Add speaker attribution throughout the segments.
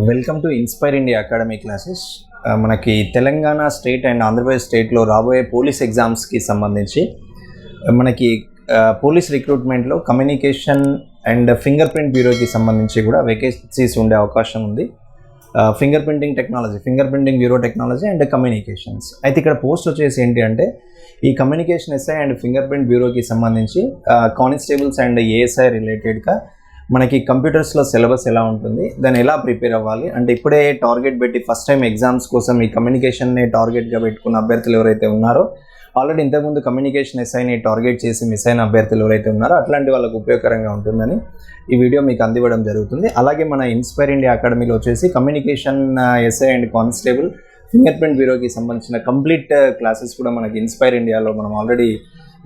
Speaker 1: Welcome to inspire India academy classes. మనకి Telangana state and Andhra Pradesh స్టేట్లో రాబోయే పోలీస్ ఎగ్జామ్స్కి సంబంధించి మనకి పోలీస్ రిక్రూట్మెంట్లో కమ్యూనికేషన్ అండ్ ఫింగర్ ప్రింట్ బ్యూరోకి సంబంధించి కూడా వేకెన్సీస్ ఉండే అవకాశం ఉంది. Finger printing bureau technology and communications. అయితే ఇక్కడ పోస్ట్ వచ్చేసి ఏంటి అంటే ఈ communication SI and finger print బ్యూరోకి సంబంధించి కానిస్టేబుల్స్ అండ్ ఏఎస్ఐ రిలేటెడ్గా మనకి కంప్యూటర్స్లో సిలబస్ ఎలా ఉంటుంది, దాన్ని ఎలా ప్రిపేర్ అవ్వాలి అంటే ఇప్పుడే టార్గెట్ పెట్టి ఫస్ట్ టైం ఎగ్జామ్స్ కోసం ఈ కమ్యూనికేషన్ని టార్గెట్గా పెట్టుకున్న అభ్యర్థులు ఎవరైతే ఉన్నారో, ఆల్రెడీ ఇంతకుముందు కమ్యూనికేషన్ ఎస్ఐని టార్గెట్ చేసి మిస్ అయిన అభ్యర్థులు ఎవరైతే ఉన్నారో అట్లాంటి వాళ్ళకు ఉపయోగకరంగా ఉంటుందని ఈ వీడియో మీకు అందివ్వడం జరుగుతుంది. అలాగే మన ఇన్స్పైర్ ఇండియా అకాడమీలో వచ్చేసి communication SI and constable finger print బ్యూరోకి సంబంధించిన కంప్లీట్ క్లాసెస్ కూడా మనకి ఇన్స్పైర్ ఇండియాలో మనం ఆల్రెడీ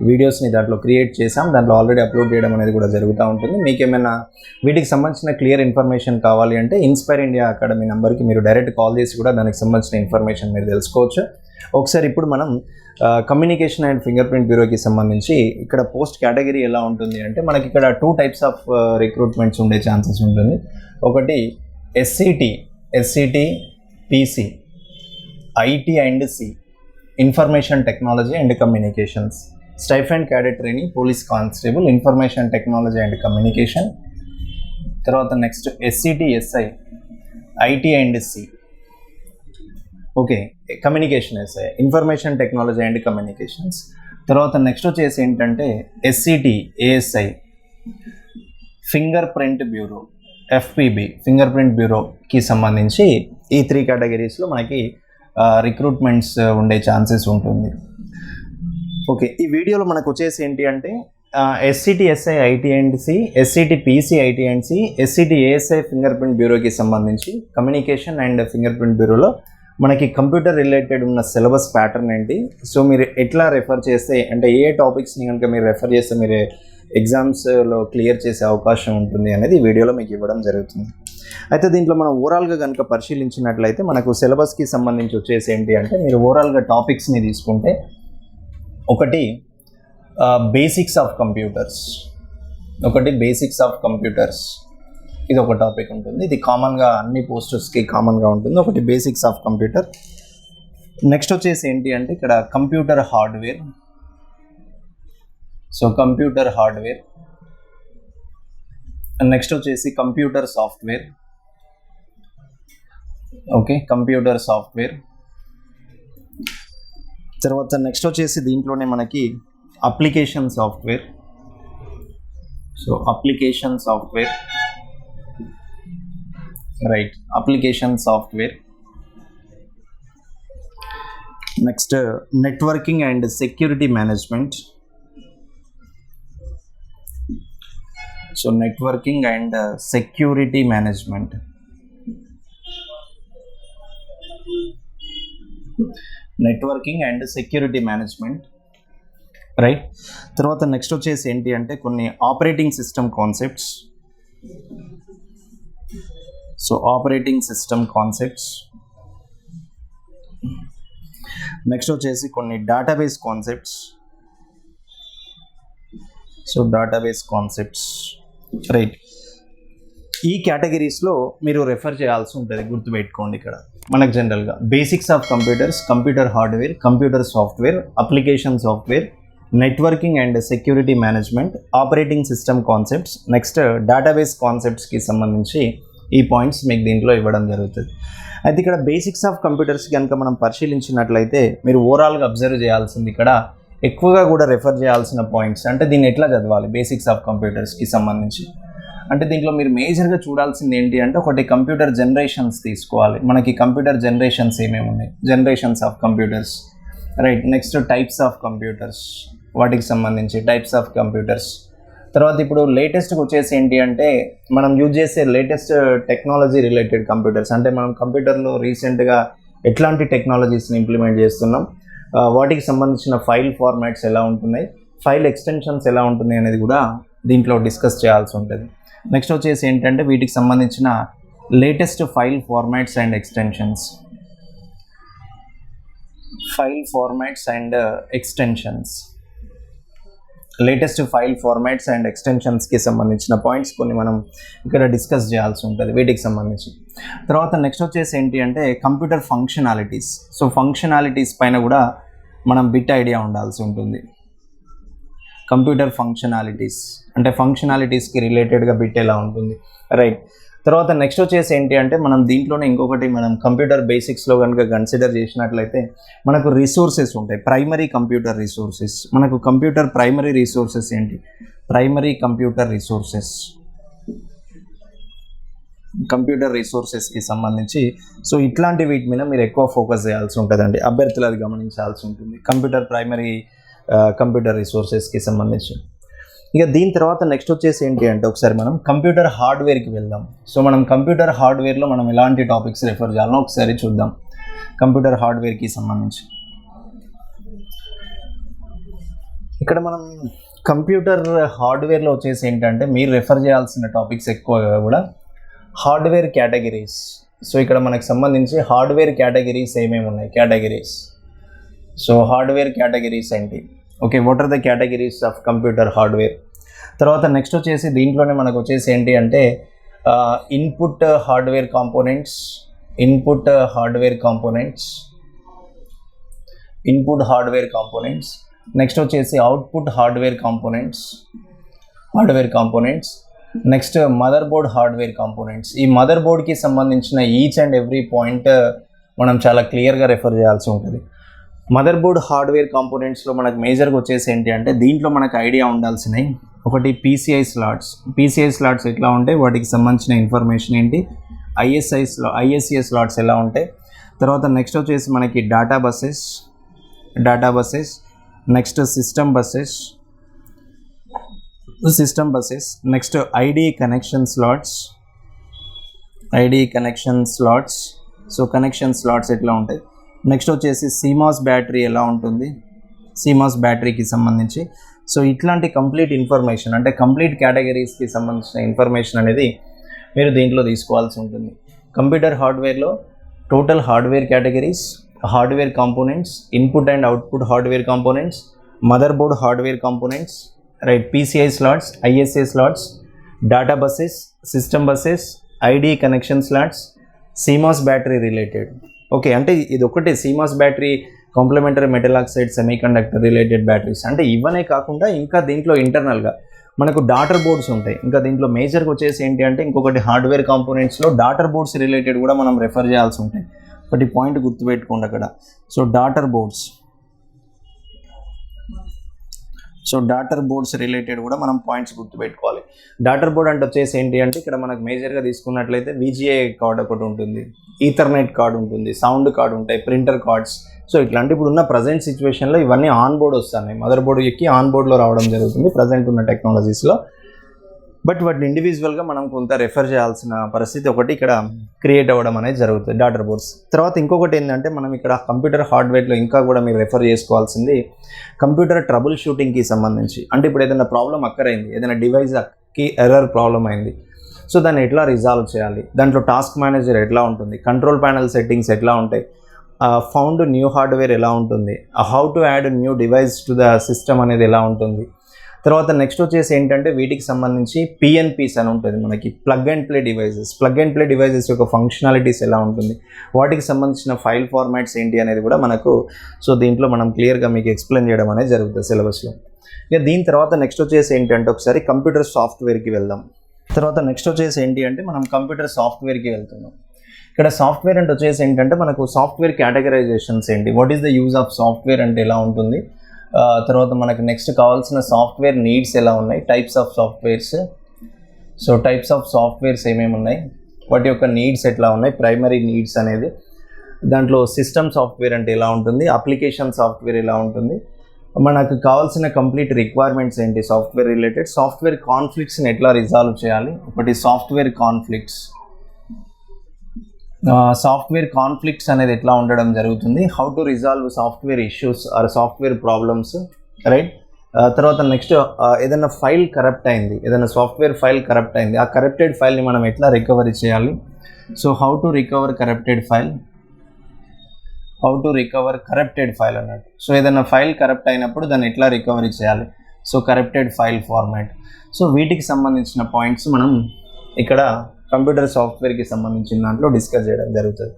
Speaker 1: వీడియోస్ని దాంట్లో క్రియేట్ చేసాం. దాంట్లో ఆల్రెడీ అప్లోడ్ చేయడం అనేది కూడా జరుగుతూ ఉంటుంది. మీకు ఏమైనా వీటికి సంబంధించిన క్లియర్ ఇన్ఫర్మేషన్ కావాలి అంటే ఇన్స్పైర్ ఇండియా అకాడమీ నెంబర్కి మీరు డైరెక్ట్ కాల్ చేసి కూడా దానికి సంబంధించిన ఇన్ఫర్మేషన్ మీరు తెలుసుకోవచ్చు. ఒకసారి ఇప్పుడు మనం కమ్యూనికేషన్ అండ్ ఫింగర్ ప్రింట్ బ్యూరోకి సంబంధించి ఇక్కడ పోస్ట్ కేటగిరీ ఎలా ఉంటుంది అంటే మనకి ఇక్కడ 2 టైప్స్ ఆఫ్ రిక్రూట్మెంట్స్ ఉండే ఛాన్సెస్ ఉంటుంది. ఒకటి SCT PC, IT and C, information technology and communications, stipend cadet training, police constable, information technology and communication. తర్వాత next SCT SI, IT and C, okay, communication SI, information technology and communications. తర్వాత next వచ్చేసి ఏంటంటే SCT ASI, finger print bureau, FPB, finger print బ్యూరోకి సంబంధించి ఈ 3 కేటగిరీస్లో మనకి recruitments ఉండే chances ఉంటుంది. ఓకే, ఈ వీడియోలో మనకు వచ్చేసి ఏంటి అంటే SCT SI IT and C, SCT PC IT and C, SCT ASI finger print బ్యూరోకి సంబంధించి కమ్యూనికేషన్ అండ్ ఫింగర్ ప్రింట్ బ్యూరోలో మనకి కంప్యూటర్ రిలేటెడ్ ఉన్న సిలబస్ ప్యాటర్న్ ఏంటి, సో మీరు ఎట్లా రెఫర్ చేస్తే అంటే ఏ టాపిక్స్ని కనుక మీరు రెఫర్ చేస్తే మీరు ఎగ్జామ్స్లో క్లియర్ చేసే అవకాశం ఉంటుంది అనేది ఈ వీడియోలో మీకు ఇవ్వడం జరుగుతుంది. అయితే దీంట్లో మనం ఓవరాల్గా కనుక పరిశీలించినట్లయితే మనకు సిలబస్కి సంబంధించి వచ్చేసి ఏంటి అంటే మీరు ఓవరాల్గా టాపిక్స్ని తీసుకుంటే ఒకటి బేసిక్స్ ఆఫ్ కంప్యూటర్స్, ఇది ఒక టాపిక్ ఉంటుంది. ఇది కామన్గా అన్ని పోస్టర్స్కి కామన్గా ఉంటుంది. ఒకటి బేసిక్స్ ఆఫ్ కంప్యూటర్. నెక్స్ట్ వచ్చేసి ఏంటి అంటే ఇక్కడ computer hardware, so computer hardware. Next వచ్చేసి computer software, okay, computer software. తర్వాత నెక్స్ట్ వచ్చేసి దీంట్లోనే మనకి application software, so application software, right, application software. Next networking and security management, so networking and security management. Networking and security management, right. తర్వాత next వచ్చేసి ఏంటి అంటే కొన్ని operating system concepts, so operating system concepts. Next వచ్చేసి కొన్ని database concepts, so database concepts, right. ఈ కేటగిరీస్లో మీరు రెఫర్ చేయాల్సి ఉంటుంది, గుర్తుపెట్టుకోండి. ఇక్కడ మనకు జనరల్గా basics of computers, computer hardware, computer software, application software, networking and security management, operating system concepts, next database కాన్సెప్ట్స్కి సంబంధించి ఈ పాయింట్స్ మీకు దీంట్లో ఇవ్వడం జరుగుతుంది. అయితే ఇక్కడ బేసిక్స్ ఆఫ్ కంప్యూటర్స్ కనుక మనం పరిశీలించినట్లయితే మీరు ఓవరాల్గా అబ్జర్వ్ చేయాల్సింది ఇక్కడ ఎక్కువగా కూడా రెఫర్ చేయాల్సిన పాయింట్స్ అంటే దీన్ని ఎట్లా చదవాలి బేసిక్స్ ఆఫ్ కంప్యూటర్స్కి సంబంధించి అంటే దీంట్లో మీరు మేజర్గా చూడాల్సింది ఏంటి అంటే ఒకటి కంప్యూటర్ జనరేషన్స్ తీసుకోవాలి. మనకి కంప్యూటర్ జనరేషన్స్ ఏమేమి ఉన్నాయి, generations of computers, right. Next types of computers, వాటికి సంబంధించి టైప్స్ ఆఫ్ కంప్యూటర్స్. తర్వాత ఇప్పుడు లేటెస్ట్గా వచ్చేసి ఏంటి అంటే మనం యూజ్ చేసే లేటెస్ట్ టెక్నాలజీ రిలేటెడ్ కంప్యూటర్స్ అంటే మనం కంప్యూటర్లో రీసెంట్గా ఎట్లాంటి టెక్నాలజీస్ని ఇంప్లిమెంట్ చేస్తున్నాం, వాటికి సంబంధించిన ఫైల్ ఫార్మాట్స్ ఎలా ఉంటున్నాయి, ఫైల్ ఎక్స్టెన్షన్స్ ఎలా ఉంటున్నాయి అనేది కూడా దీంట్లో డిస్కస్ చేయాల్సి ఉంటుంది. నెక్స్ట్ వచ్చేసి ఏంటంటే వీటికి సంబంధించిన latest file formats and extensions, latest file formats and ఎక్స్టెన్షన్స్కి సంబంధించిన పాయింట్స్ కొన్ని మనం ఇక్కడ డిస్కస్ చేయాల్సి ఉంటుంది వీటికి సంబంధించి. తర్వాత నెక్స్ట్ వచ్చేసి ఏంటి అంటే కంప్యూటర్ ఫంక్షనాలిటీస్. సో ఫంక్షనాలిటీస్ పైన కూడా మనం బిట్ ఐడియా ఉండాల్సి ఉంటుంది. కంప్యూటర్ ఫంక్షనాలిటీస్ అంటే ఫంక్షనాలిటీస్కి రిలేటెడ్గా బిట్ ఎలా ఉంటుంది, రైట్. తర్వాత నెక్స్ట్ వచ్చేసి ఏంటి అంటే మనం దీంట్లోనే ఇంకొకటి మనం కంప్యూటర్ బేసిక్స్లో కనుక కన్సిడర్ చేసినట్లయితే మనకు రిసోర్సెస్ ఉంటాయి, ప్రైమరీ కంప్యూటర్ రిసోర్సెస్. మనకు కంప్యూటర్ ప్రైమరీ రిసోర్సెస్ ఏంటి, ప్రైమరీ కంప్యూటర్ రిసోర్సెస్, కంప్యూటర్ రిసోర్సెస్కి సంబంధించి. సో ఇట్లాంటి వీటి మీద మీరు ఎక్కువ ఫోకస్ చేయాల్సి ఉంటుందండి, అభ్యర్థులు అది గమనించాల్సి ఉంటుంది కంప్యూటర్ ప్రైమరీ కంప్యూటర్ రిసోర్సెస్కి సంబంధించి. ఇక దీని తర్వాత నెక్స్ట్ వచ్చేసి ఏంటి అంటే ఒకసారి మనం కంప్యూటర్ హార్డ్వేర్కి వెళ్దాం. సో మనం కంప్యూటర్ హార్డ్వేర్లో మనం ఎలాంటి టాపిక్స్ రెఫర్ చేయాలో ఒకసారి చూద్దాం కంప్యూటర్ హార్డ్వేర్కి సంబంధించి. ఇక్కడ మనం కంప్యూటర్ హార్డ్వేర్లో వచ్చేసి ఏంటంటే మీరు రెఫర్ చేయాల్సిన టాపిక్స్ ఎక్కువగా కూడా హార్డ్వేర్ కేటగిరీస్. సో ఇక్కడ మనకు సంబంధించి హార్డ్వేర్ కేటగిరీస్ ఏమేమి ఉన్నాయి, కేటగిరీస్. సో హార్డ్వేర్ కేటగిరీస్ ఏంటి, okay, what are the categories of computer hardware. తర్వాత నెక్స్ట్ వచ్చేసి దీంట్లోనే మనకు వచ్చేసి ఏంటి అంటే input hardware components, input hardware components, input hardware components. Next వచ్చేసి output hardware components, hardware components. Next motherboard hardware components. ఈ మదర్ బోర్డ్కి సంబంధించిన ఈచ్ అండ్ ఎవ్రీ పాయింట్ మనం చాలా క్లియర్గా రెఫర్ చేయాల్సి ఉంటుంది. మదర్ బోర్డ్ హార్డ్వేర్ కాంపోనెంట్స్లో మనకు మేజర్గా వచ్చేసి ఏంటి అంటే దీంట్లో మనకు ఐడియా ఉండాల్సినవి ఒకటి పీసీఐ స్లాట్స్. పీసీఐ స్లాట్స్ ఎట్లా ఉంటాయి, వాటికి సంబంధించిన ఇన్ఫర్మేషన్ ఏంటి, ఐఎస్సిఐ స్లాట్స్ ఎలా ఉంటాయి. తర్వాత నెక్స్ట్ వచ్చేసి మనకి data buses, next system buses, next ID connection slots, so connection slots ఎట్లా ఉంటాయి. నెక్స్ట్ వచ్చేసి CMOS బ్యాటరీ ఎలా ఉంటుంది, CMOS బ్యాటరీకి సంబంధించి. సో ఇట్లాంటి కంప్లీట్ ఇన్ఫర్మేషన్ అంటే కంప్లీట్ కేటగిరీస్కి సంబంధించిన ఇన్ఫర్మేషన్ అనేది మీరు దీంట్లో తీసుకోవాల్సి ఉంటుంది. కంప్యూటర్ హార్డ్వేర్లో total hardware categories, hardware components, input and output hardware components, motherboard hardware components, right, PCI slots, ISA slots, data buses, system buses, ID connection slots, CMOS battery related. Okay, అంటే ఇది ఒకటి CMOS battery, complementary metal oxide semiconductor related batteries. అంటే ఇవనే కాకుండా ఇంకా దీంట్లో ఇంటర్నల్గా మనకు డాటర్ బోర్డ్స్ ఉంటాయి. ఇంకా దీంట్లో మేజర్గా వచ్చేసి ఏంటి అంటే ఇంకొకటి హార్డ్వేర్ కాంపోనెంట్స్లో డాటర్ బోర్డ్స్ రిలేటెడ్ కూడా మనం రెఫర్ చేయాల్సి ఉంటాయి. ఒకటి పాయింట్ గుర్తుపెట్టుకోండి అక్కడ. సో డాటర్ బోర్డ్స్ రిలేటెడ్ కూడా మనం పాయింట్స్ గుర్తుపెట్టుకోవాలి. డాటర్ బోర్డ్ అంటే వచ్చేసి ఏంటి అంటే ఇక్కడ మనకు మేజర్గా తీసుకున్నట్లయితే VGA కార్డ్ ఒకటి ఉంటుంది, ఈథర్నెట్ కార్డ్ ఉంటుంది, సౌండ్ కార్డ్ ఉంటాయి, ప్రింటర్ కార్డ్స్. సో ఇట్లాంటి ఇప్పుడు ఉన్న ప్రజెంట్ సిచ్యువేషన్లో ఇవన్నీ ఆన్ బోర్డ్ వస్తున్నాయి, మదర్ బోర్డ్ ఎక్కి ఆన్ బోర్డ్లో రావడం జరుగుతుంది ప్రజెంట్ ఉన్న టెక్నాలజీస్లో. బట్ వాటిని ఇండివిజువల్గా మనం కొంత రెఫర్ చేయాల్సిన పరిస్థితి ఒకటి ఇక్కడ క్రియేట్ అవ్వడం అనేది జరుగుతుంది డాటర్ బోర్డ్స్. తర్వాత ఇంకొకటి ఏంటంటే మనం ఇక్కడ కంప్యూటర్ హార్డ్వేర్లో ఇంకా కూడా మీరు రెఫర్ చేసుకోవాల్సింది కంప్యూటర్ ట్రబుల్ షూటింగ్కి సంబంధించి. అంటే ఇప్పుడు ఏదైనా ప్రాబ్లం అక్కరైంది, ఏదైనా డివైస్కి ఎర్రర్ ప్రాబ్లం అయింది, సో దాన్ని ఎట్లా రిజాల్వ్ చేయాలి, దాంట్లో టాస్క్ మేనేజర్ ఎట్లా ఉంటుంది, కంట్రోల్ ప్యానల్ సెట్టింగ్స్ ఎట్లా ఉంటాయి, ఫౌండ్ న్యూ హార్డ్వేర్ ఎలా ఉంటుంది, how to add new device to the system అనేది ఎలా ఉంటుంది. తర్వాత నెక్స్ట్ వచ్చేసి ఏంటంటే వీటికి సంబంధించి PNPs అని ఉంటుంది మనకి, ప్లగ్ అండ్ ప్లే డివైజెస్ యొక్క ఫంక్షనాలిటీస్ ఎలా ఉంటుంది, వాటికి సంబంధించిన ఫైల్ ఫార్మాట్స్ ఏంటి అనేది కూడా మనకు సో దీంట్లో మనం క్లియర్గా మీకు ఎక్స్ప్లెయిన్ చేయడం అనేది జరుగుతుంది సిలబస్లో. ఇక దీని తర్వాత నెక్స్ట్ వచ్చేసి ఏంటంటే ఒకసారి కంప్యూటర్ సాఫ్ట్వేర్కి వెళ్దాం. తర్వాత నెక్స్ట్ వచ్చేసి ఏంటి అంటే మనం కంప్యూటర్ సాఫ్ట్వేర్కి వెళ్తున్నాం. ఇక్కడ సాఫ్ట్వేర్ అంటే వచ్చేసి ఏంటంటే మనకు సాఫ్ట్వేర్ కేటగరైజేషన్స్ ఏంటి, what is the use of software అంటే ఎలా ఉంటుంది, తర్వాత మనకు నెక్స్ట్ కావాల్సిన సాఫ్ట్వేర్ నీడ్స్ ఎలా ఉన్నాయి, types of softwares. So types of softwares ఏమేమి ఉన్నాయి, వాటి యొక్క నీడ్స్ ఎట్లా ఉన్నాయి, ప్రైమరీ నీడ్స్ అనేది. దాంట్లో సిస్టమ్ సాఫ్ట్వేర్ అంటే ఎలా ఉంటుంది, అప్లికేషన్ సాఫ్ట్వేర్ ఎలా ఉంటుంది, మనకు కావాల్సిన కంప్లీట్ రిక్వైర్మెంట్స్ ఏంటి సాఫ్ట్వేర్ రిలేటెడ్, సాఫ్ట్వేర్ కాన్ఫ్లిక్ట్స్ని ఎట్లా రిజాల్వ్ చేయాలి, ఒకటి సాఫ్ట్వేర్ కాన్ఫ్లిక్ట్స్ అనేది ఎట్లా ఉండడం జరుగుతుంది, how to resolve software issues or software problems, right. తర్వాత నెక్స్ట్ ఏదైనా ఫైల్ కరప్ట్ అయింది, ఏదైనా సాఫ్ట్వేర్ ఫైల్ కరప్ట్ అయింది, ఆ కరప్టెడ్ ఫైల్ని మనం ఎట్లా రికవరీ చేయాలి, so how to recover corrupted file అన్నట్టు. సో ఏదైనా ఫైల్ కరప్ట్ అయినప్పుడు దాన్ని ఎట్లా రికవరీ చేయాలి, so corrupted file format. So వీటికి సంబంధించిన పాయింట్స్ మనం ఇక్కడ కంప్యూటర్ సాఫ్ట్వేర్కి సంబంధించిన దాంట్లో డిస్కస్ చేయడం జరుగుతుంది.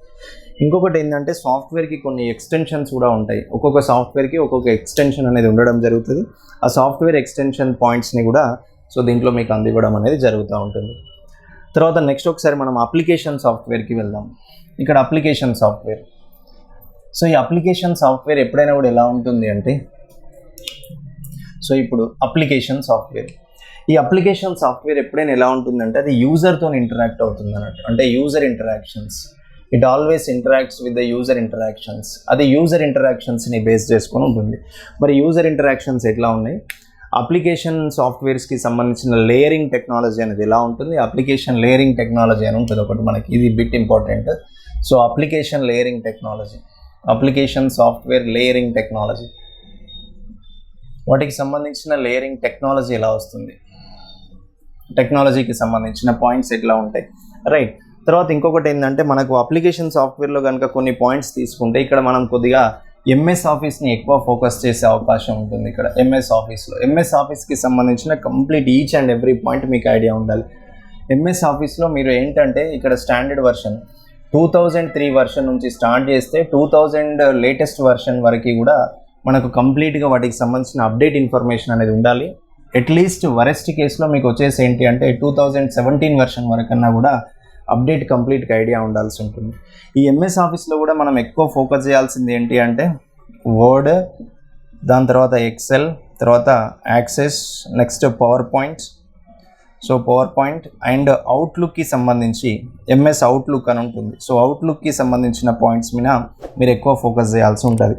Speaker 1: ఇంకొకటి ఏంటంటే సాఫ్ట్వేర్కి కొన్ని ఎక్స్టెన్షన్స్ కూడా ఉంటాయి. ఒక్కొక్క సాఫ్ట్వేర్కి ఒక్కొక్క ఎక్స్టెన్షన్ అనేది ఉండడం జరుగుతుంది. ఆ సాఫ్ట్వేర్ ఎక్స్టెన్షన్ పాయింట్స్ని కూడా సో దీంట్లో మీకు అందివ్వడం అనేది జరుగుతూ ఉంటుంది. తర్వాత నెక్స్ట్ ఒకసారి మనం అప్లికేషన్ సాఫ్ట్వేర్కి వెళ్దాం. ఇక్కడ అప్లికేషన్ సాఫ్ట్వేర్. సో ఈ అప్లికేషన్ సాఫ్ట్వేర్ ఎప్పుడైనా కూడా ఎలా ఉంటుంది అంటే, సో ఇప్పుడు అప్లికేషన్ సాఫ్ట్వేర్, ఈ అప్లికేషన్ సాఫ్ట్వేర్ ఎప్పుడైనా ఎలా ఉంటుందంటే అది యూజర్తో ఇంటరాక్ట్ అవుతుంది అన్నట్టు. అంటే user interactions, it always interacts with the user interactions. అది యూజర్ ఇంటరాక్షన్స్ని బేస్ చేసుకొని ఉంటుంది. మరి యూజర్ ఇంటరాక్షన్స్ ఎట్లా ఉన్నాయి, అప్లికేషన్ సాఫ్ట్వేర్స్కి సంబంధించిన లేయరింగ్ టెక్నాలజీ అనేది ఎలా ఉంటుంది, అప్లికేషన్ లేయరింగ్ టెక్నాలజీ అని ఉంటుంది ఒకటి మనకి, ఇది bit important. So application layering technology, application software layering technology, వాటికి సంబంధించిన లేయరింగ్ టెక్నాలజీ ఎలా వస్తుంది, టెక్నాలజీకి సంబంధించిన పాయింట్స్ ఎట్లా ఉంటాయి, రైట్. తర్వాత ఇంకొకటి ఏంటంటే మనకు అప్లికేషన్ సాఫ్ట్వేర్లో కనుక కొన్ని పాయింట్స్ తీసుకుంటే ఇక్కడ మనం కొద్దిగా ఎంఎస్ ఆఫీస్ని ఎక్కువ ఫోకస్ చేసే అవకాశం ఉంటుంది. ఇక్కడ ఎంఎస్ ఆఫీస్కి సంబంధించిన complete each and every point మీకు ఐడియా ఉండాలి. ఎంఎస్ ఆఫీస్లో మీరు ఏంటంటే ఇక్కడ స్టాండర్డ్ వర్షన్ 2003 వర్షన్ నుంచి స్టార్ట్ చేస్తే 2000 లేటెస్ట్ వర్షన్ వరకు కూడా మనకు కంప్లీట్గా వాటికి సంబంధించిన అప్డేట్ ఇన్ఫర్మేషన్ అనేది ఉండాలి. అట్లీస్ట్ వరెస్ట్ కేసులో మీకు వచ్చేసి ఏంటి అంటే 2017 వర్షన్ వరకన్నా కూడా అప్డేట్ కంప్లీట్గా ఐడియా ఉండాల్సి ఉంటుంది. ఈ ఎంఎస్ ఆఫీస్లో కూడా మనం ఎక్కువ ఫోకస్ చేయాల్సింది ఏంటి అంటే వర్డ్, దాని తర్వాత ఎక్సెల్, తర్వాత Access, next PowerPoint. So PowerPoint and అవుట్లుక్కి సంబంధించి ఎంఎస్ అవుట్లుక్ అని ఉంటుంది. సో అవుట్లుక్కి సంబంధించిన పాయింట్స్ మీద మీరు ఎక్కువ ఫోకస్ చేయాల్సి ఉంటుంది,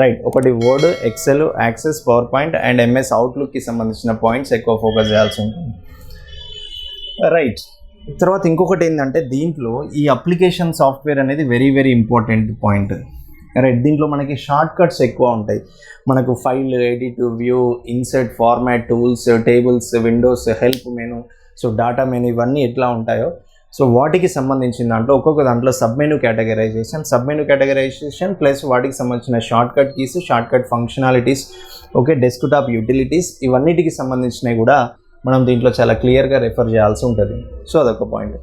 Speaker 1: రైట్. ఒకటి Word, Excel, Access, PowerPoint and MS అవుట్లుక్కి సంబంధించిన పాయింట్స్ ఎక్కువ ఫోకస్ చేయాల్సి ఉంటుంది, రైట్. తర్వాత ఇంకొకటి ఏంటంటే దీంట్లో ఈ అప్లికేషన్ సాఫ్ట్వేర్ అనేది very very important point, right. దీంట్లో మనకి షార్ట్ కట్స్ ఎక్కువ ఉంటాయి. మనకు file, edit, view, insert, format, tools, tables, Windows, help menu, so data menu, ఇవన్నీ ఎట్లా ఉంటాయో సో వాటికి సంబంధించిన దాంట్లో ఒక్కొక్క దాంట్లో సబ్ మెనూ కేటగరైజేషన్ ప్లస్ వాటికి సంబంధించిన shortcut keys, shortcut functionalities, okay, desktop utilities, ఇవన్నిటికి సంబంధించినవి కూడా మనం దీంట్లో చాలా క్లియర్గా రెఫర్ చేయాల్సి ఉంటుంది. సో అదొక పాయింట్.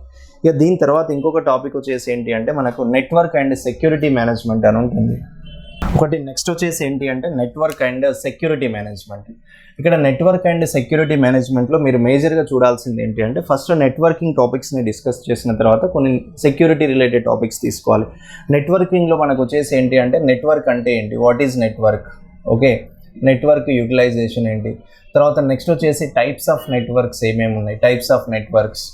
Speaker 1: ఇక దీని తర్వాత ఇంకొక టాపిక్ వచ్చేసి ఏంటి అంటే మనకు నెట్వర్క్ అండ్ సెక్యూరిటీ మేనేజ్మెంట్ అని ఉంటుంది ఒకటి. నెక్స్ట్ వచ్చేసి ఏంటి అంటే నెట్వర్క్ అండ్ సెక్యూరిటీ మేనేజ్మెంట్. ఇక్కడ నెట్వర్క్ అండ్ సెక్యూరిటీ మేనేజ్మెంట్లో మీరు మేజర్గా చూడాల్సింది ఏంటి అంటే ఫస్ట్ నెట్వర్కింగ్ టాపిక్స్ని డిస్కస్ చేసిన తర్వాత కొన్ని సెక్యూరిటీ రిలేటెడ్ టాపిక్స్ తీసుకోవాలి. నెట్వర్కింగ్లో మనకు వచ్చేసి ఏంటి అంటే నెట్వర్క్ అంటే ఏంటి, what is network, okay, network utilization ఏంటి, తర్వాత నెక్స్ట్ వచ్చేసి టైప్స్ ఆఫ్ నెట్వర్క్స్ ఏమేమి ఉన్నాయి, టైప్స్ ఆఫ్ నెట్వర్క్స్,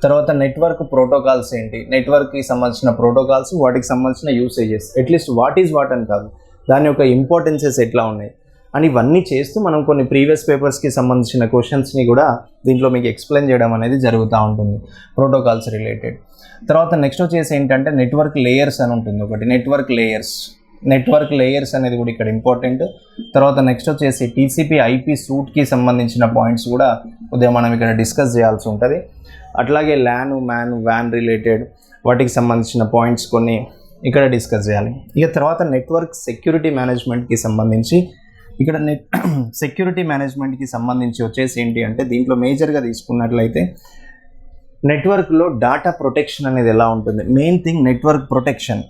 Speaker 1: తర్వాత నెట్వర్క్ ప్రోటోకాల్స్ ఏంటి, నెట్వర్క్కి సంబంధించిన ప్రోటోకాల్స్, వాటికి సంబంధించిన usages, at least what is what అని కాదు, దాని యొక్క ఇంపార్టెన్సెస్ ఎట్లా ఉన్నాయి అని ఇవన్నీ చేస్తూ మనం కొన్ని ప్రీవియస్ పేపర్స్కి సంబంధించిన క్వశ్చన్స్ని కూడా దీంట్లో మీకు ఎక్స్ప్లెయిన్ చేయడం అనేది జరుగుతూ ఉంటుంది ప్రోటోకాల్స్ రిలేటెడ్. తర్వాత నెక్స్ట్ వచ్చేసి ఏంటంటే నెట్వర్క్ లేయర్స్ అని ఉంటుంది ఒకటి, నెట్వర్క్ లేయర్స్ అనేది కూడా ఇక్కడ ఇంపార్టెంట్. తర్వాత నెక్స్ట్ వచ్చేసి టీసీపీ ఐపీ సూట్కి సంబంధించిన పాయింట్స్ కూడా ఉదయం మనం ఇక్కడ డిస్కస్ చేయాల్సి ఉంటుంది. అట్లాగే వ్యాన్ రిలేటెడ్ వాటికి సంబంధించిన పాయింట్స్ కొన్ని ఇక్కడ డిస్కస్ చేయాలి. ఇక తర్వాత నెట్వర్క్ సెక్యూరిటీ మేనేజ్మెంట్కి సంబంధించి ఇక్కడ సెక్యూరిటీ మేనేజ్మెంట్కి సంబంధించి వచ్చేసి ఏంటి అంటే దీంట్లో మేజర్గా తీసుకున్నట్లయితే నెట్వర్క్లో డేటా ప్రొటెక్షన్ అనేది ఎలా ఉంటుంది, main thing network protection.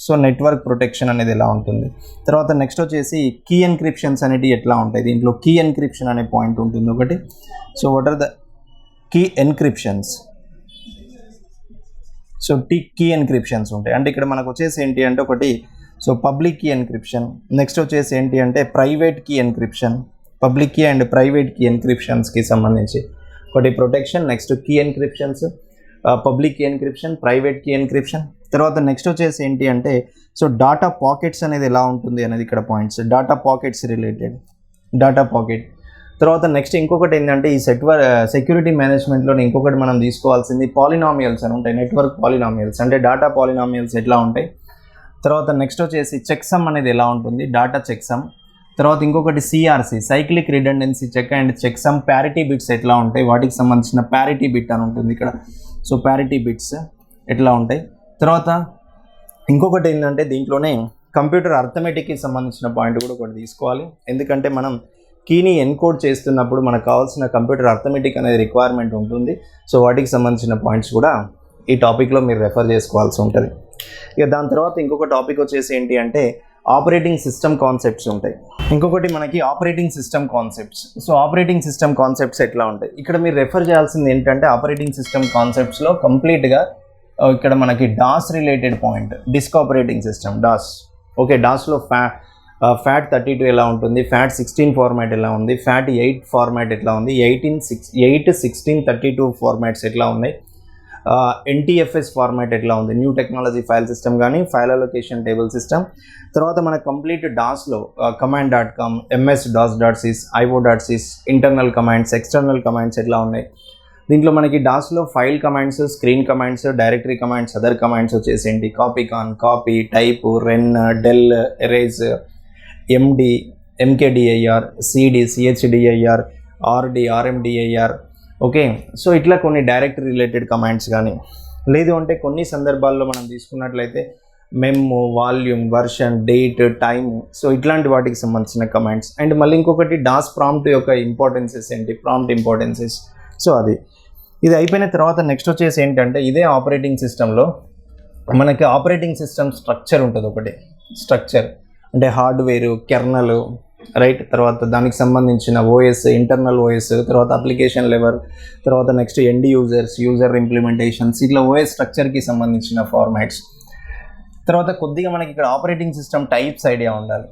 Speaker 1: So network protection అనేది ఎలా ఉంటుంది. తర్వాత నెక్స్ట్ వచ్చేసి కీ ఎన్క్రిప్షన్స్ అనేవి ఎట్లా ఉంటాయి, దీంట్లో కీ ఎన్క్రిప్షన్ అనే పాయింట్ ఉంటుంది ఒకటి. So what are the key encryptions, so key encryptions ఉంటాయి. అంటే ఇక్కడ మనకు వచ్చేసి ఏంటి అంటే ఒకటి so public key encryption, next వచ్చేసి ఏంటి అంటే private key encryption, public key and private key ఎన్క్రిప్షన్స్కి సంబంధించి ఒకటి protection, next key encryptions, public key encryption, private key encryption. తర్వాత నెక్స్ట్ వచ్చేసి ఏంటి అంటే సో డాటా పాకెట్స్ అనేది ఎలా ఉంటుంది అనేది ఇక్కడ points, data packets related, data packet. తర్వాత నెక్స్ట్ ఇంకొకటి ఏంటంటే ఈ సెక్యూరిటీ మేనేజ్మెంట్లో ఇంకొకటి మనం తీసుకోవాల్సింది పాలినామియల్స్ అని ఉంటాయి, నెట్వర్క్ పాలినామియల్స్ అంటే డాటా పాలినామియల్స్ ఎట్లా ఉంటాయి. తర్వాత నెక్స్ట్ వచ్చేసి చెక్సమ్ అనేది ఎలా ఉంటుంది, డాటా చెక్సమ్. తర్వాత ఇంకొకటి CRC, cyclic redundancy check and checksum, parity bits ఎట్లా ఉంటాయి, వాటికి సంబంధించిన ప్యారిటీ బిట్ అని ఉంటుంది ఇక్కడ. సో ప్యారిటీ బిట్స్ ఎట్లా ఉంటాయి. తర్వాత ఇంకొకటి ఏంటంటే దీంట్లోనే కంప్యూటర్ అర్థమెటిక్కి సంబంధించిన పాయింట్ కూడా ఒకటి తీసుకోవాలి, ఎందుకంటే మనం కీని ఎన్కోడ్ చేస్తున్నప్పుడు మనకు కావాల్సిన కంప్యూటర్ అర్థమెటిక్ అనేది రిక్వైర్మెంట్ ఉంటుంది. సో వాటికి సంబంధించిన పాయింట్స్ కూడా ఈ టాపిక్లో మీరు రెఫర్ చేసుకోవాల్సి ఉంటుంది. ఇక దాని తర్వాత ఇంకొక టాపిక్ వచ్చేసి ఏంటి అంటే ఆపరేటింగ్ సిస్టమ్ కాన్సెప్ట్స్ ఉంటాయి. ఇంకొకటి మనకి operating system concepts. So operating system concepts ఎట్లా ఉంటాయి, ఇక్కడ మీరు రెఫర్ చేయాల్సింది ఏంటంటే ఆపరేటింగ్ సిస్టమ్ కాన్సెప్ట్స్లో కంప్లీట్గా ఇక్కడ మనకి DOS related point, disk operating system DOS. Okay, డాస్లో ఫ్యాట్ 32 ఎలా ఉంటుంది, ఫ్యాట్ 16 ఫార్మాట్ ఎలా ఉంది, ఫ్యాట్ 8 ఫార్మాట్ ఎట్లా ఉంది, 8, 16, 32 ఫార్మాట్స్ ఎట్లా ఉన్నాయి, ఎన్టీఎఫ్ఎస్ ఫార్మాట్ ఎట్లా ఉంది, న్యూ టెక్నాలజీ ఫైల్ సిస్టమ్ కానీ ఫైల్ అలొకేషన్ టేబుల్ సిస్టమ్. తర్వాత మన కంప్లీట్ డాస్లో command.com, ms-dos.sys, io.sys, internal commands, external commands ఎట్లా ఉన్నాయి. దీంట్లో మనకి డాస్లో file commands, screen commands, directory commands, other commands వచ్చేసి ఏంటి, copy con, copy, type, ren, del, erase, MD, MKDIR, CD, CHDIR, RD, RMDIR. Okay, so ఇట్లా కొన్ని డైరెక్టరీ రిలేటెడ్ కమాండ్స్ కానీ, లేదు అంటే కొన్ని సందర్భాల్లో మనం తీసుకున్నట్లయితే mem, volume, version, date, time, so ఇట్లాంటి వాటికి సంబంధించిన కమాండ్స్. అండ్ మళ్ళీ ఇంకొకటి డాస్ ప్రాంప్ట్ యొక్క ఇంపార్టెన్సెస్ ఏంటి, ప్రాంప్ట్ ఇంపార్టెన్సెస్. సో ఇది అయిపోయిన తర్వాత నెక్స్ట్ వచ్చేసి ఏంటంటే ఇదే ఆపరేటింగ్ సిస్టంలో మనకి ఆపరేటింగ్ సిస్టమ్ స్ట్రక్చర్ ఉంటుంది. ఒకటి స్ట్రక్చర్ అంటే హార్డ్వేరు, కెర్నల్, రైట్, తర్వాత దానికి సంబంధించిన ఓఎస్, ఇంటర్నల్ ఓఎస్, తర్వాత అప్లికేషన్ లెవెల్, తర్వాత next end users, user implementations, ఇట్లా ఓఎస్ స్ట్రక్చర్కి సంబంధించిన ఫార్మాట్స్. తర్వాత కొద్దిగా మనకి ఇక్కడ ఆపరేటింగ్ సిస్టమ్ టైప్స్ ఐడియా ఉండాలి.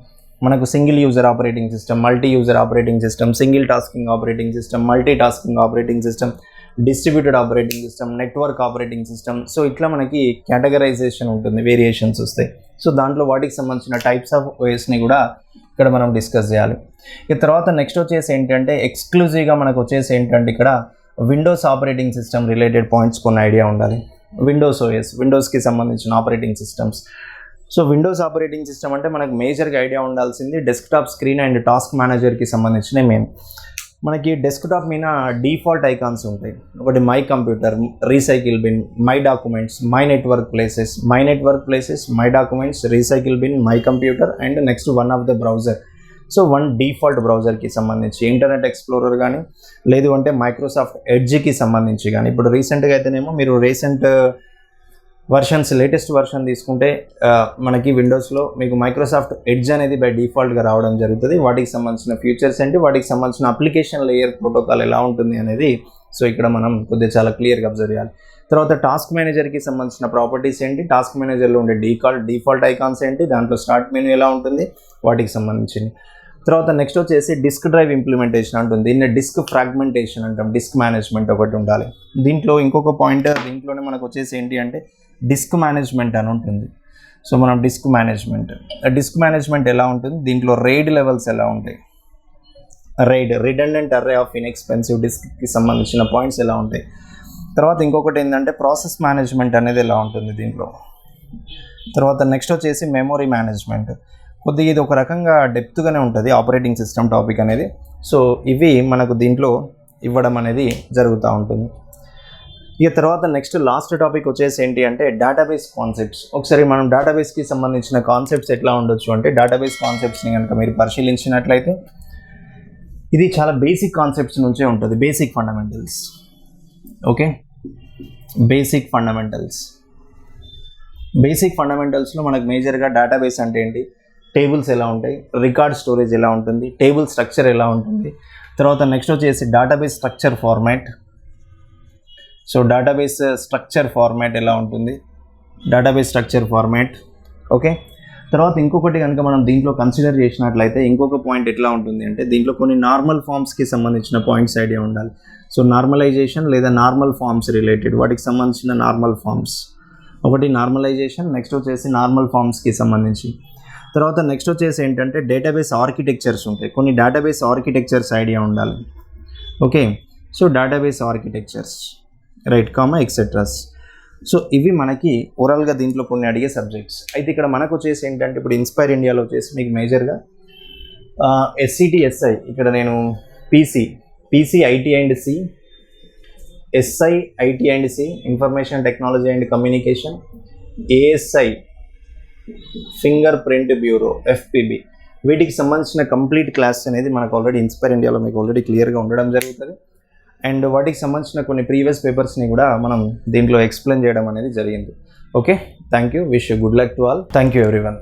Speaker 1: మనకు single user operating system, multi user operating system, single tasking operating system, multi tasking operating system, distributed operating system, network operating system. So ఇట్లా మనకి కేటగరైజేషన్ ఉంటుంది, వేరియేషన్స్ వస్తాయి. సో దాంట్లో వాటికి సంబంధించిన టైప్స్ ఆఫ్ ఓఎస్ని కూడా ఇక్కడ మనం డిస్కస్ చేయాలి. ఇక తర్వాత నెక్స్ట్ వచ్చేసి ఏంటంటే ఎక్స్క్లూజివ్గా మనకు వచ్చేసి ఏంటంటే ఇక్కడ Windows operating system related points కొన్ని ఐడియా ఉండాలి. విండోస్ ఓఎస్, విండోస్కి సంబంధించిన operating systems. So Windows operating system అంటే మనకు మేజర్గా ఐడియా ఉండాల్సింది డెస్క్టాప్, స్క్రీన్ అండ్ టాస్క్ మేనేజర్కి సంబంధించిన మెయిన్. మనకి డెస్క్టాప్ మీద డిఫాల్ట్ ఐకాన్స్ ఉంటాయి. ఒకటి my computer, recycle bin, my documents, my network places, my documents, recycle bin, my computer and next one of the browser. So one default బ్రౌజర్కి సంబంధించి Internet explorer కానీ, లేదు అంటే మైక్రోసాఫ్ట్ ఎడ్జ్కి సంబంధించి కానీ. ఇప్పుడు రీసెంట్గా అయితేనేమో మీరు లేటెస్ట్ వర్షన్ తీసుకుంటే మనకి విండోస్లో మీకు మైక్రోసాఫ్ట్ ఎడ్జ్ అనేది బై డిఫాల్ట్గా రావడం జరుగుతుంది. వాటికి సంబంధించిన ఫీచర్స్ ఏంటి, వాటికి సంబంధించిన అప్లికేషన్ లేయర్ ప్రోటోకాల్ ఎలా ఉంటుంది అనేది సో ఇక్కడ మనం కొద్దిగా చాలా క్లియర్గా అబ్జర్వ్ చేయాలి. తర్వాత టాస్క్ మేనేజర్కి సంబంధించిన ప్రాపర్టీస్ ఏంటి, టాస్క్ మేనేజర్లో ఉండే డిఫాల్ట్ ఐకాన్స్ ఏంటి, దాంట్లో స్టార్ట్ మెనూ ఎలా ఉంటుంది, వాటికి సంబంధించింది. తర్వాత నెక్స్ట్ వచ్చేసి డిస్క్ డ్రైవ్ ఇంప్లిమెంటేషన్ అంటుంది. దీన్ని డిస్క్ ఫ్రాగ్మెంటేషన్ అంటాం. డిస్క్ మేనేజ్మెంట్ ఒకటి ఉండాలి. దీంట్లో ఇంకొక పాయింట్ దీంట్లోనే మనకు వచ్చేసి ఏంటి అంటే డిస్క్ మేనేజ్మెంట్ అని ఉంటుంది. సో మనం డిస్క్ మేనేజ్మెంట్ ఎలా ఉంటుంది, దీంట్లో రైడ్ లెవెల్స్ ఎలా ఉంటాయి, రిడెండెంట్ అర్రే ఆఫ్ ఇన్ఎక్స్పెన్సివ్ డిస్క్కి సంబంధించిన పాయింట్స్ ఎలా ఉంటాయి. తర్వాత ఇంకొకటి ఏంటంటే ప్రాసెస్ మేనేజ్మెంట్ అనేది ఎలా ఉంటుంది దీంట్లో. తర్వాత నెక్స్ట్ వచ్చేసి మెమొరీ మేనేజ్మెంట్. కొద్దిగా ఇది ఒక రకంగా డెప్త్గానే ఉంటుంది ఆపరేటింగ్ సిస్టమ్ టాపిక్ అనేది. సో ఇవి మనకు దీంట్లో ఇవ్వడం అనేది జరుగుతూ ఉంటుంది. ఇక తర్వాత నెక్స్ట్ లాస్ట్ టాపిక్ వచ్చేసి ఏంటి అంటే డేటాబేస్ కాన్సెప్ట్స్. ఒకసారి మనం డేటాబేస్కి సంబంధించిన కాన్సెప్ట్స్ ఎట్లా ఉండొచ్చు అంటే డేటాబేస్ కాన్సెప్ట్స్ని కనుక మీరు పరిశీలించినట్లయితే ఇది చాలా బేసిక్ కాన్సెప్ట్స్ నుంచే ఉంటుంది. Basic fundamentals. ఓకే, బేసిక్ ఫండమెంటల్స్లో మనకు మేజర్గా డేటాబేస్ అంటే ఏంటి, టేబుల్స్ ఎలా ఉంటాయి, రికార్డ్ స్టోరేజ్ ఎలా ఉంటుంది, టేబుల్ స్ట్రక్చర్ ఎలా ఉంటుంది. తర్వాత నెక్స్ట్ వచ్చేసి database structure format. So database structure format ఎలా ఉంటుంది, ఓకే. తర్వాత ఇంకొకటి కనుక మనం దీంట్లో కన్సిడర్ చేసినట్లయితే ఇంకొక పాయింట్ ఎట్లా ఉంటుంది అంటే దీంట్లో కొన్ని నార్మల్ ఫామ్స్కి సంబంధించిన పాయింట్స్ ఐడియా ఉండాలి. సో నార్మలైజేషన్ లేదా నార్మల్ ఫామ్స్ రిలేటెడ్ వాటికి సంబంధించిన నార్మల్ ఫామ్స్. ఒకటి నార్మలైజేషన్, నెక్స్ట్ వచ్చేసి నార్మల్ ఫామ్స్కి సంబంధించి. తర్వాత నెక్స్ట్ వచ్చేసి ఏంటంటే డేటాబేస్ ఆర్కిటెక్చర్స్ ఉంటాయి. కొన్ని డేటాబేస్ ఆర్కిటెక్చర్స్ ఐడియా ఉండాలి. Okay, so database architectures, right, etceteras. So ఇవి మనకి ఓవరాల్గా దీంట్లో కొన్ని అడిగే సబ్జెక్ట్స్. అయితే ఇక్కడ మనకు వచ్చేసి ఏంటంటే ఇప్పుడు ఇన్స్పైర్ ఇండియాలో వచ్చేసి మీకు మేజర్గా SCTSI, ఇక్కడ నేను PC IT and C, SI IT and C information technology and communication, ASI finger print bureau FPB, వీటికి సంబంధించిన కంప్లీట్ క్లాస్ అనేది మనకు ఆల్రెడీ ఇన్స్పైర్ ఇండియాలో మీకు ఆల్రెడీ క్లియర్గా ఉండడం జరుగుతుంది. అండ్ వాటికి సంబంధించిన కొన్ని ప్రీవియస్ పేపర్స్ని కూడా మనం దీంట్లో ఎక్స్ప్లెయిన్ చేయడం అనేది జరిగింది. Okay, thank you. Wish good luck to all. Thank you everyone.